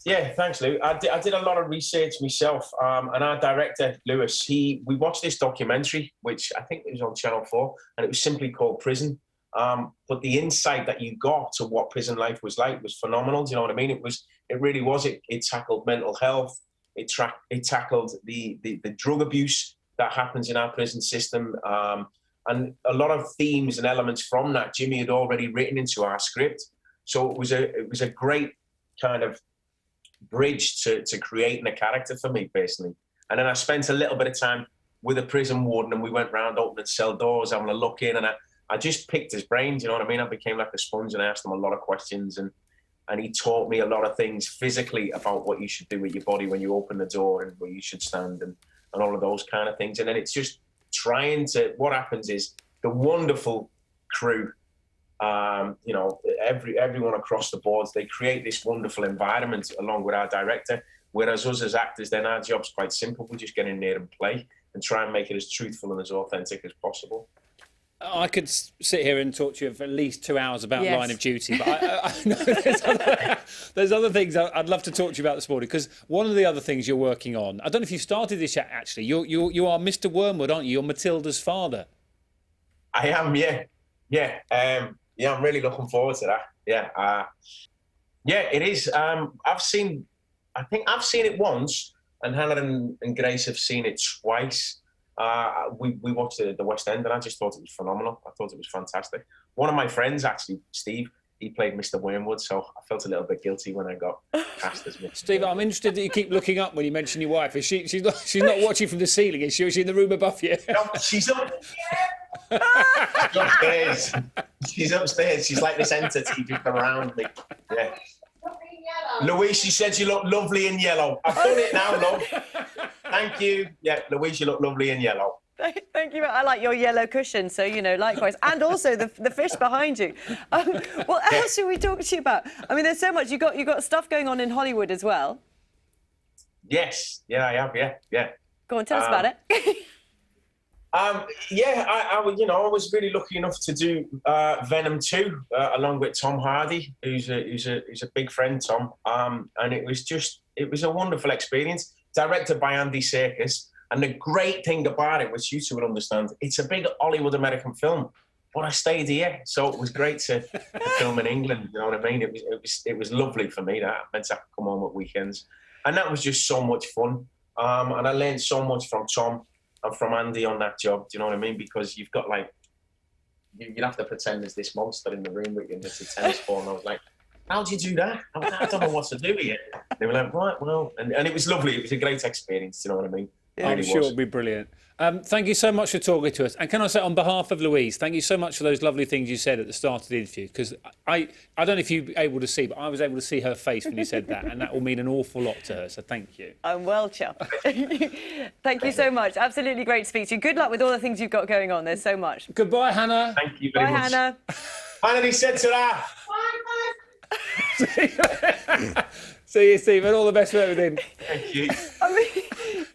Yeah, thanks, Lou. I did a lot of research myself, and our director, Lewis, we watched this documentary, which I think it was on Channel 4, and it was simply called Prison. But the insight that you got to what prison life was like was phenomenal. Do you know what I mean? It really was. It tackled mental health. It tackled the drug abuse that happens in our prison system. And a lot of themes and elements from that Jimmy had already written into our script. So it was a great kind of bridge to creating a character for me personally. And then I spent a little bit of time with a prison warden, and we went round opening cell doors, having a look in, and I just picked his brains, you know what I mean? I became like a sponge, and I asked him a lot of questions, and he taught me a lot of things physically about what you should do with your body when you open the door and where you should stand and all of those kind of things. And then it's just what happens is the wonderful crew, everyone across the boards, they create this wonderful environment along with our director, whereas us as actors, then our job's quite simple. We just get in there and play and try and make it as truthful and as authentic as possible. I could sit here and talk to you for at least 2 hours about Yes. Line of Duty, but I know there's other things I'd love to talk to you about this morning, because one of the other things you're working on, I don't know if you started this yet, actually, you are Mr. Wormwood, aren't you? You're Matilda's father. I am, yeah. I'm really looking forward to that. Yeah, it is. I think I've seen it once, and Hannah and Grace have seen it twice. We watched it at the West End, and I just thought it was phenomenal. I thought it was fantastic. One of my friends, actually, Steve, he played Mr. Wormwood, so I felt a little bit guilty when I got cast as Mr. Steve, I'm interested that you keep looking up when you mention your wife. She's not watching from the ceiling, is she? Is she in the room above you? No, she's up. She's upstairs. She's upstairs. She's like this entity just around me. Yeah. Louise, she said you look lovely in yellow. I've done it now, love. Thank you. Yeah, Louise, you look lovely in yellow. Thank you. I like your yellow cushion, so, likewise. And also the fish behind you. What else should we talk to you about? I mean, there's so much. You got stuff going on in Hollywood as well. Yes. Yeah, I have. Yeah. Go on, tell us about it. I was really lucky enough to do Venom 2 along with Tom Hardy, who's a big friend, Tom. And it was a wonderful experience. Directed by Andy Serkis. And the great thing about it, which you two would understand, it's a big Hollywood American film. But I stayed here, so it was great to film in England. You know what I mean? It was lovely for me. That meant I could come home at weekends, and that was just so much fun. And I learned so much from Tom and from Andy on that job. Do you know what I mean? Because you've got you have to pretend there's this monster in the room with you, and it's a tennis ball. And I was like, how do you do that? I don't know what to do here. They were like, right, well, and it was lovely. It was a great experience. You know what I mean? I'm sure it'll be brilliant. Thank you so much for talking to us. And can I say, on behalf of Louise, thank you so much for those lovely things you said at the start of the interview. Because I don't know if you were able to see, but I was able to see her face when you said that, and that will mean an awful lot to her. So thank you. I'm well chuffed. Thank you so much. Absolutely great to speak to you. Good luck with all the things you've got going on. There's so much. Goodbye, Hannah. Thank you very much. Bye, Hannah. Hannah, he said to that. See you, Steve, and all the best for everything. Thank you. I mean,